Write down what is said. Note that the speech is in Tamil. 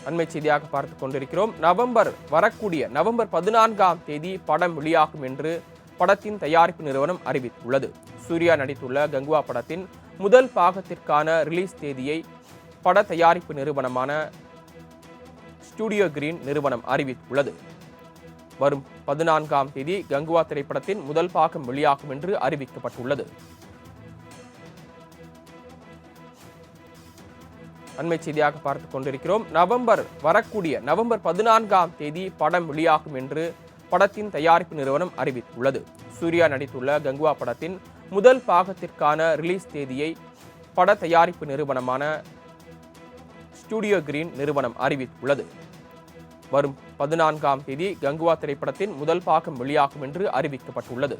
அண்மை செய்தியாக பார்த்துக் கொண்டிருக்கிறோம். வரக்கூடிய நவம்பர் 14ஆம் தேதி படம் வெளியாகும் என்று படத்தின் தயாரிப்பு நிறுவனம் அறிவித்துள்ளது. சூர்யா நடித்துள்ள கங்குவா படத்தின் முதல் பாகத்திற்கான ரிலீஸ் தேதியை பட தயாரிப்பு நிறுவனமான ஸ்டுடியோ கிரீன் நிறுவனம் அறிவித்துள்ளது. வரும் 14ஆம் தேதி கங்குவா திரைப்படத்தின் முதல் பாகம் வெளியாகும் என்று அறிவிக்கப்பட்டுள்ளது. அண்மை செய்தியாக பார்த்துக் கொண்டிருக்கிறோம். வரக்கூடிய நவம்பர் 14ஆம் தேதி படம் வெளியாகும் என்று படத்தின் தயாரிப்பு நிறுவனம் அறிவித்துள்ளது. சூர்யா நடித்துள்ள கங்குவா படத்தின் முதல் பாகத்திற்கான ரிலீஸ் தேதியை பட தயாரிப்பு நிறுவனமான ஸ்டுடியோ கிரீன் நிறுவனம் அறிவித்துள்ளது. வரும் 14ஆம் தேதி கங்குவா திரைப்படத்தின் முதல் பாகம் வெளியாகும் என்று அறிவிக்கப்பட்டுள்ளது.